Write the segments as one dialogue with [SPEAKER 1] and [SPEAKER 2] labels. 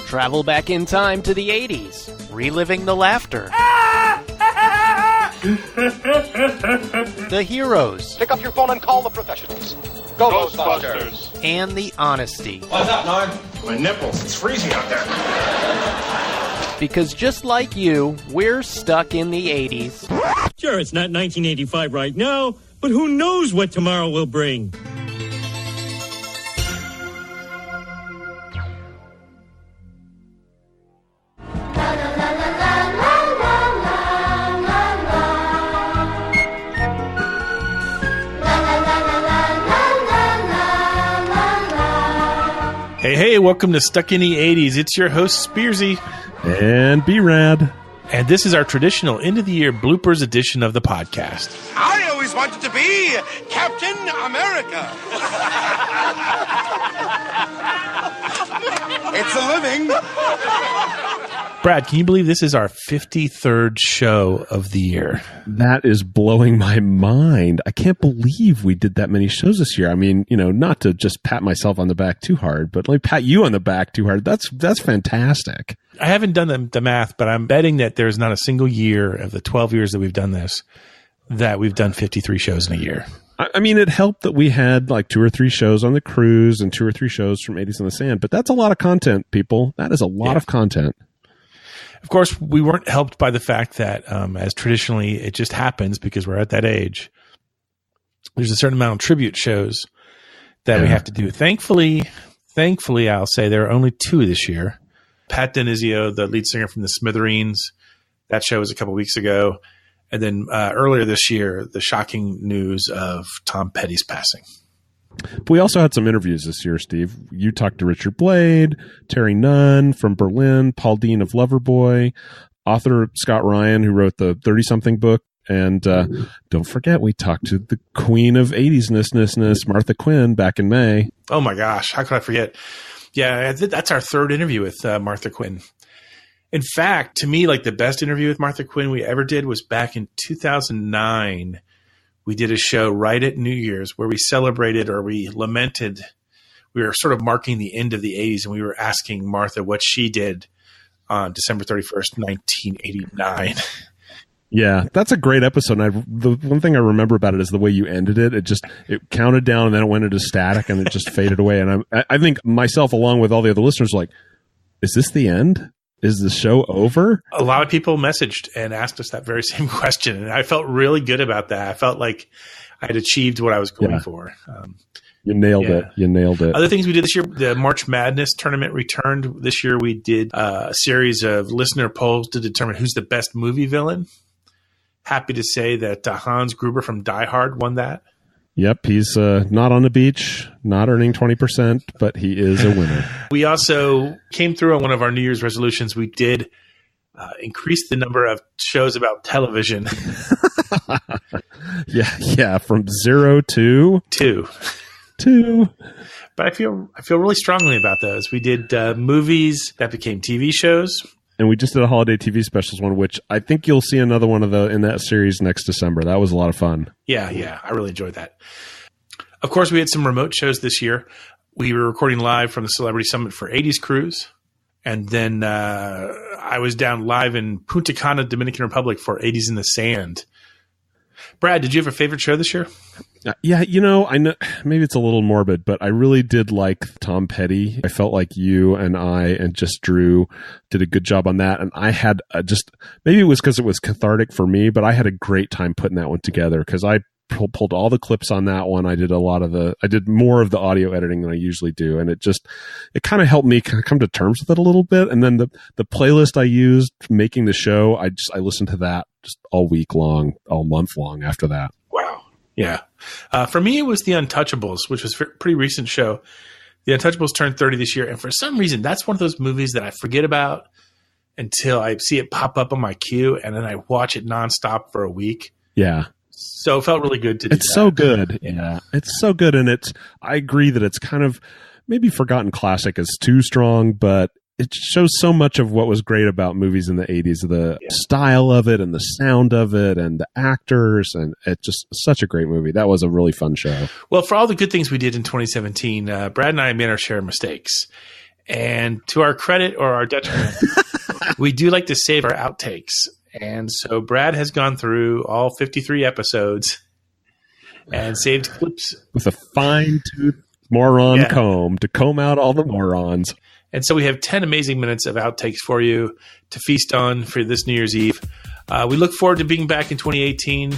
[SPEAKER 1] Travel back in time to the 80s, reliving the laughter. The heroes.
[SPEAKER 2] Pick up your phone and call the professionals. Go, Ghostbusters.
[SPEAKER 1] And the honesty.
[SPEAKER 3] What's up, Norm? My nipples. It's freezing out there.
[SPEAKER 1] Because just like you, we're stuck in the 80s.
[SPEAKER 4] Sure, it's not 1985 right now, but who knows what tomorrow will bring.
[SPEAKER 5] Hey, welcome to Stuck in the 80s. It's your host, Spearsy.
[SPEAKER 6] And B-Rad.
[SPEAKER 5] And this is our traditional end-of-the-year bloopers edition of the podcast.
[SPEAKER 7] I always wanted to be Captain America. It's a living.
[SPEAKER 5] Brad, can you believe this is our 53rd show of the year?
[SPEAKER 6] That is blowing my mind. I can't believe we did that many shows this year. I mean, you know, not to just pat myself on the back too hard, but let me pat you on the back too hard. That's fantastic.
[SPEAKER 5] I haven't done the math, but I'm betting that there's not a single year of the 12 years that we've done this that we've done 53 shows in a year.
[SPEAKER 6] I mean, it helped that we had like 2 or 3 shows on the cruise and 2 or 3 shows from 80s in the Sand, but that's a lot of content, people. That is a lot of content.
[SPEAKER 5] Of course, we weren't helped by the fact that, as traditionally it just happens because we're at that age, there's a certain amount of tribute shows that we have to do. Thankfully, I'll say there are only 2 this year. Pat Denizio, the lead singer from the Smithereens, that show was a couple weeks ago. And then earlier this year, the shocking news of Tom Petty's passing.
[SPEAKER 6] But we also had some interviews this year, Steve. You talked to Richard Blade, Terry Nunn from Berlin, Paul Dean of Loverboy, author Scott Ryan, who wrote the 30-something book. And don't forget, we talked to the queen of 80s-ness, Martha Quinn, back in May.
[SPEAKER 5] Oh, my gosh. How could I forget? Yeah, that's our 3rd interview with Martha Quinn. In fact, to me, like the best interview with Martha Quinn we ever did was back in 2009. We did a show right at New Year's where we celebrated or we lamented. We were sort of marking the end of the 80s, and we were asking Martha what she did on December 31st, 1989.
[SPEAKER 6] Yeah, that's a great episode. And the one thing I remember about it is the way you ended it. It counted down and then it went into static and it just faded away. And I think myself, along with all the other listeners, were like, is this the end? Is the show over?
[SPEAKER 5] A lot of people messaged and asked us that very same question. And I felt really good about that. I felt like I had achieved what I was going for.
[SPEAKER 6] You nailed it. You nailed it.
[SPEAKER 5] Other things we did this year, the March Madness tournament returned. This year we did a series of listener polls to determine who's the best movie villain. Happy to say that Hans Gruber from Die Hard won that.
[SPEAKER 6] Yep, he's not on the beach, not earning 20%, but he is a winner.
[SPEAKER 5] We also came through on one of our New Year's resolutions. We did increase the number of shows about television.
[SPEAKER 6] yeah, from 0 to
[SPEAKER 5] 2.
[SPEAKER 6] 2.
[SPEAKER 5] But I feel really strongly about those. We did movies that became TV shows.
[SPEAKER 6] And we just did a holiday TV specials one, which I think you'll see another one of in that series next December. That was a lot of fun.
[SPEAKER 5] Yeah, I really enjoyed that. Of course, we had some remote shows this year. We were recording live from the Celebrity Summit for 80s Cruise. And then I was down live in Punta Cana, Dominican Republic for 80s in the Sand. Brad, did you have a favorite show this year?
[SPEAKER 6] Yeah, you know, I know maybe it's a little morbid, but I really did like Tom Petty. I felt like you and I and just Drew did a good job on that. And I had maybe it was because it was cathartic for me, but I had a great time putting that one together because I pulled all the clips on that one. I did more of the audio editing than I usually do. And it kind of helped me come to terms with it a little bit. And then the playlist I used making the show, I listened to that just all week long, all month long after that.
[SPEAKER 5] Wow. Yeah. For me, it was The Untouchables, which was a pretty recent show. The Untouchables turned 30 this year. And for some reason, that's one of those movies that I forget about until I see it pop up on my queue. And then I watch it nonstop for a week.
[SPEAKER 6] Yeah.
[SPEAKER 5] So it felt really good to do
[SPEAKER 6] It's so good. Yeah. It's so good. And I agree that it's kind of maybe forgotten classic is too strong, but it shows so much of what was great about movies in the 80s, the style of it and the sound of it and the actors. And it's just such a great movie. That was a really fun show.
[SPEAKER 5] Well, for all the good things we did in 2017, Brad and I made our share of mistakes. And to our credit or our detriment, we do like to save our outtakes. And so Brad has gone through all 53 episodes and saved clips.
[SPEAKER 6] With a fine-tooth moron comb to comb out all the morons.
[SPEAKER 5] And so we have 10 amazing minutes of outtakes for you to feast on for this New Year's Eve. We look forward to being back in 2018.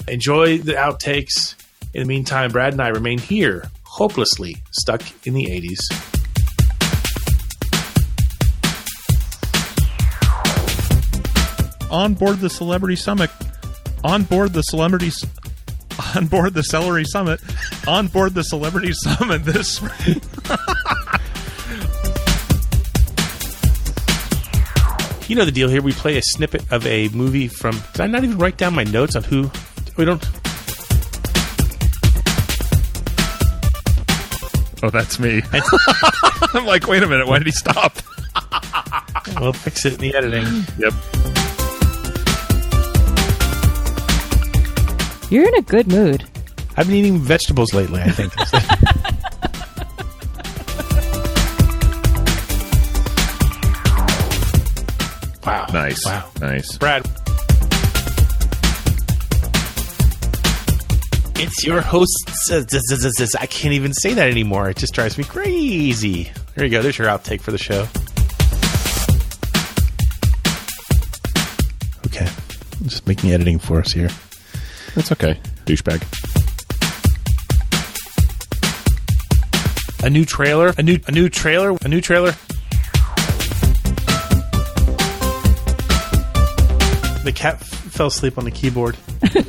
[SPEAKER 5] Enjoy the outtakes. In the meantime, Brad and I remain here, hopelessly stuck in the 80s.
[SPEAKER 6] On board the Celebrity Summit. On board the Celebrity On board the Celery Summit. On board the Celebrity Summit this spring.
[SPEAKER 5] You know the deal here. We play a snippet of a movie from... Did I not even write down my notes on who... We don't...
[SPEAKER 6] Oh, that's me. I'm like, wait a minute. Why did he stop?
[SPEAKER 5] We'll fix it in the editing.
[SPEAKER 6] Yep.
[SPEAKER 8] You're in a good mood.
[SPEAKER 5] I've been eating vegetables lately, I think. Wow.
[SPEAKER 6] Nice.
[SPEAKER 5] Wow.
[SPEAKER 6] Nice.
[SPEAKER 5] Brad. It's your hosts. I can't even say that anymore. It just drives me crazy. There you go. There's your outtake for the show. Okay. I'm just making editing for us here.
[SPEAKER 6] That's okay. Douchebag.
[SPEAKER 5] A new trailer. A new trailer. A new trailer. The cat fell asleep on the keyboard.
[SPEAKER 6] Okay.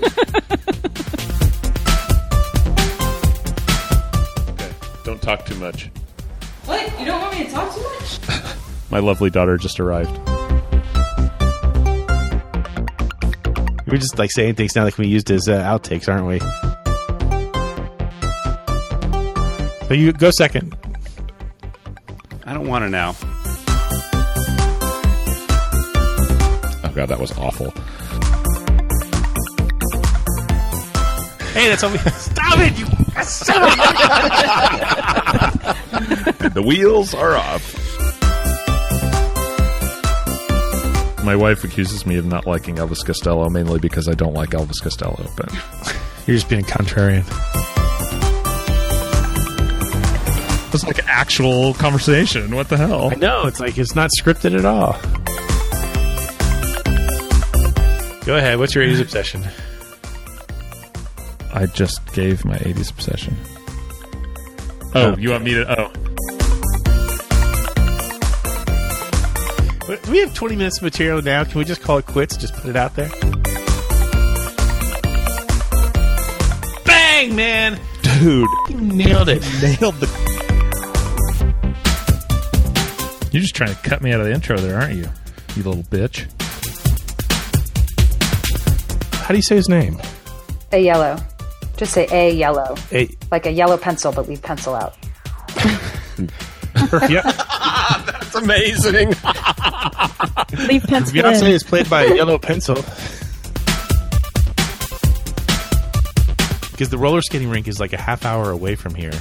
[SPEAKER 6] Don't talk too much.
[SPEAKER 8] What? You don't want me to talk too much?
[SPEAKER 6] My lovely daughter just arrived.
[SPEAKER 5] We're just like saying things now that can be used as outtakes, aren't we? So you go second.
[SPEAKER 9] I don't want to now.
[SPEAKER 6] Oh, God, that was awful.
[SPEAKER 5] Hey, that's all we... Stop it, you...
[SPEAKER 6] The wheels are off. My wife accuses me of not liking Elvis Costello, mainly because I don't like Elvis Costello. But
[SPEAKER 5] you're just being contrarian.
[SPEAKER 6] It's like an actual conversation. What the hell?
[SPEAKER 5] I know. It's like it's not scripted at all. Go ahead. What's your 80s obsession?
[SPEAKER 6] I just gave my 80s obsession. Oh, you want me to... Oh.
[SPEAKER 5] Do we have 20 minutes of material now? Can we just call it quits? Just put it out there? Bang, man!
[SPEAKER 6] Dude.
[SPEAKER 5] You nailed it.
[SPEAKER 6] Nailed the... You're just trying to cut me out of the intro there, aren't you? You little bitch.
[SPEAKER 5] How do you say his name?
[SPEAKER 10] A yellow. Just say a yellow.
[SPEAKER 5] Like
[SPEAKER 10] a yellow pencil, but leave pencil out.
[SPEAKER 5] Yeah.
[SPEAKER 6] That's amazing.
[SPEAKER 8] Leave pencil
[SPEAKER 5] Beyonce
[SPEAKER 8] in.
[SPEAKER 5] is played by a yellow pencil. Because the roller skating rink is like a half hour away from here.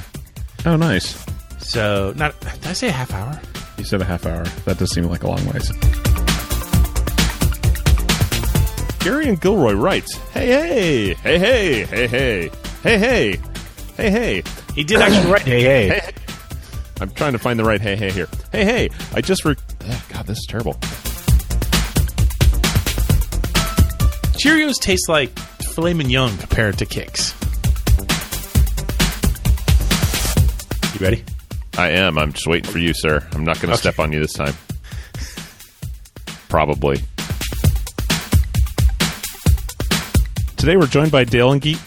[SPEAKER 6] Oh, nice.
[SPEAKER 5] So, did I say a half hour?
[SPEAKER 6] You said a half hour. That does seem like a long ways. Gary and Gilroy writes, hey, hey, hey, hey, hey, hey, hey, hey, hey.
[SPEAKER 5] He did actually write hey.
[SPEAKER 6] Hey. I'm trying to find the right hey here. Hey, I just God, this is terrible.
[SPEAKER 5] Cheerios taste like filet mignon compared to Kix. You ready?
[SPEAKER 6] I am. I'm just waiting for you, sir. I'm not going to step on you this time. Probably. Today we're joined by Dale and Geet.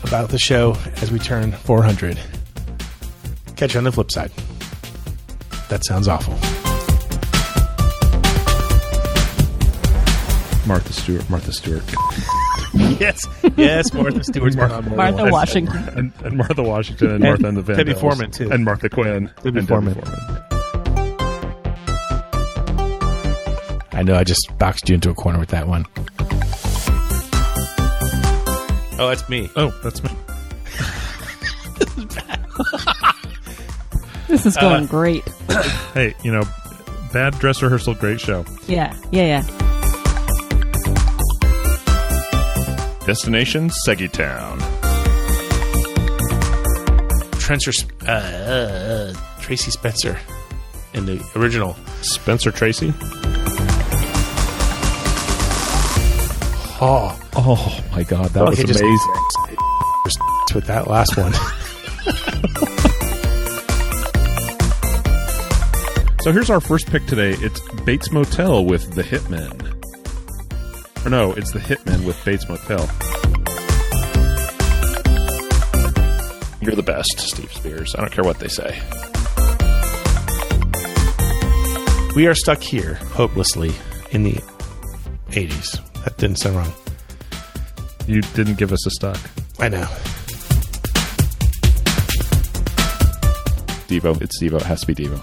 [SPEAKER 5] About the show as we turn 400. Catch you on the flip side. That sounds awful.
[SPEAKER 6] Martha Stewart.
[SPEAKER 5] Yes, Martha Stewart's
[SPEAKER 8] Martha Washington.
[SPEAKER 6] And Martha Washington and Martha and the Vandellas.
[SPEAKER 5] Debbie Foreman, too.
[SPEAKER 6] And Martha Quinn.
[SPEAKER 5] Debbie Foreman. I know I just boxed you into a corner with that one. Oh, that's me.
[SPEAKER 6] Oh, that's me.
[SPEAKER 8] This is going great.
[SPEAKER 6] Hey, bad dress rehearsal, great show.
[SPEAKER 8] Yeah.
[SPEAKER 6] Destination Seggytown.
[SPEAKER 5] Tracy Spencer in the original.
[SPEAKER 6] Spencer Tracy?
[SPEAKER 5] Oh
[SPEAKER 6] my God, that was amazing.
[SPEAKER 5] With that last one.
[SPEAKER 6] So here's our first pick today. It's Bates Motel with The Hitmen. Or no, it's The Hitmen with Bates Motel. You're the best, Steve Spears. I don't care what they say.
[SPEAKER 5] We are stuck here, hopelessly, in the 80s. That didn't sound wrong.
[SPEAKER 6] You didn't give us a stock.
[SPEAKER 5] I know.
[SPEAKER 6] Devo. It's Devo. It has to be Devo.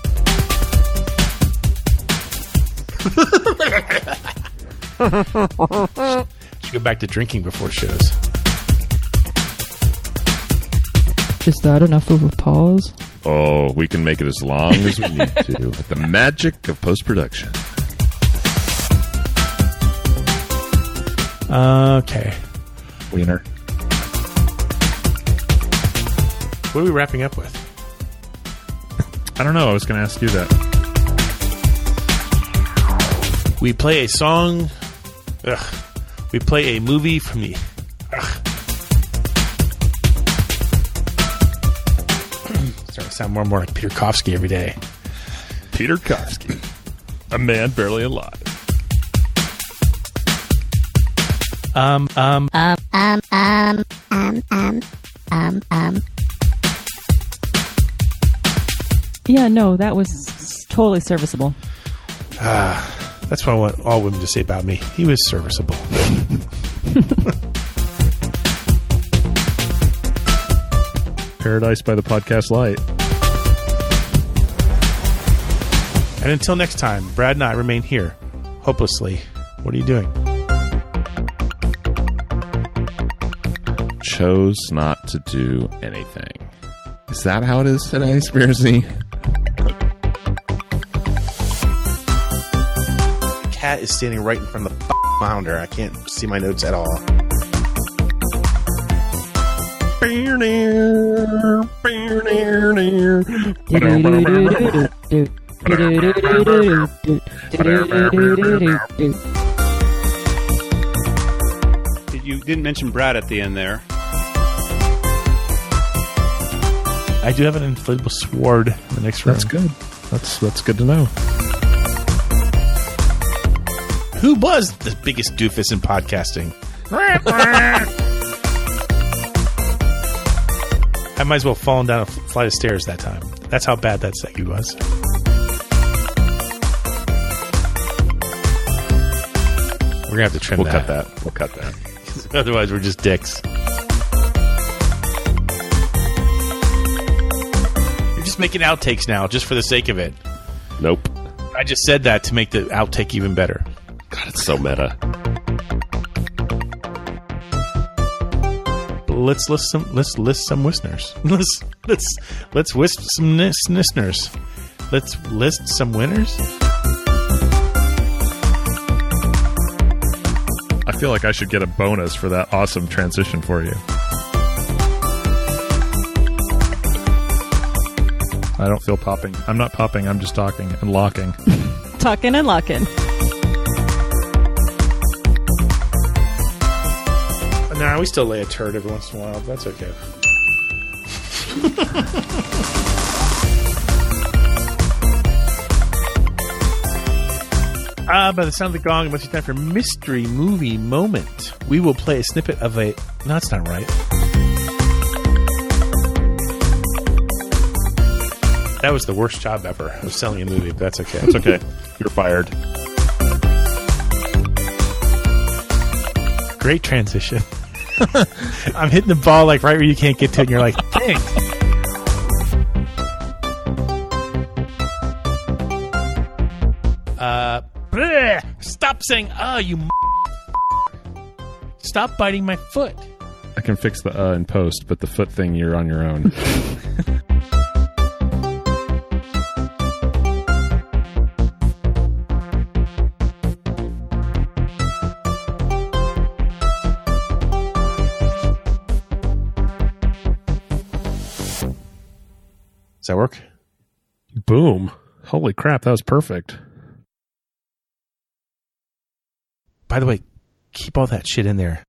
[SPEAKER 5] Should go back to drinking before shows.
[SPEAKER 8] Is that enough of a pause?
[SPEAKER 6] Oh, we can make it as long as we need to. With the magic of post-production.
[SPEAKER 5] Okay.
[SPEAKER 6] Wiener.
[SPEAKER 5] What are we wrapping up with?
[SPEAKER 6] I don't know. I was going to ask you that.
[SPEAKER 5] We play a song. We play a movie from the. Starting to sound more and more like Peter Kofsky every day.
[SPEAKER 6] Peter Kofsky. A man barely alive.
[SPEAKER 8] Yeah, no, that was totally serviceable.
[SPEAKER 5] That's what I want all women to say about me. He was serviceable.
[SPEAKER 6] Paradise by the Podcast Light.
[SPEAKER 5] And until next time, Brad and I remain here, hopelessly. What are you doing?
[SPEAKER 6] Chose not to do anything. Is that how it is today, Spearsy?
[SPEAKER 11] Cat is standing right in front of the founder. I can't see my notes at all.
[SPEAKER 9] You didn't mention Brad at the end there.
[SPEAKER 5] I do have an inflatable sword in the next room.
[SPEAKER 6] That's good. That's good to know.
[SPEAKER 5] Who was the biggest doofus in podcasting? I might as well have fallen down a flight of stairs that time. That's how bad that seggy was. We're going to have to trim
[SPEAKER 6] We'll cut that.
[SPEAKER 5] Otherwise, we're just dicks. You're just making outtakes now, just for the sake of it.
[SPEAKER 6] Nope.
[SPEAKER 5] I just said that to make the outtake even better.
[SPEAKER 6] God, it's so meta.
[SPEAKER 5] Let's list some listeners. Let's wisp some listeners. Let's list some winners.
[SPEAKER 6] I feel like I should get a bonus for that awesome transition for you. I don't feel popping. I'm not popping. I'm just talking and locking.
[SPEAKER 8] Talking and locking.
[SPEAKER 5] Nah, we still lay a turd every once in a while. That's okay. By the sound of the gong, it must be time for Mystery Movie Moment. We will play a snippet of a... No, that's not right. That was the worst job ever of selling a movie, but that's okay.
[SPEAKER 6] That's okay. You're fired.
[SPEAKER 5] Great transition. I'm hitting the ball like right where you can't get to it, and you're like, dang. Stop saying, you Stop biting my foot.
[SPEAKER 6] I can fix the in post, but the foot thing, you're on your own.
[SPEAKER 5] Does that work?
[SPEAKER 6] Boom. Holy crap, that was perfect.
[SPEAKER 5] By the way, keep all that shit in there.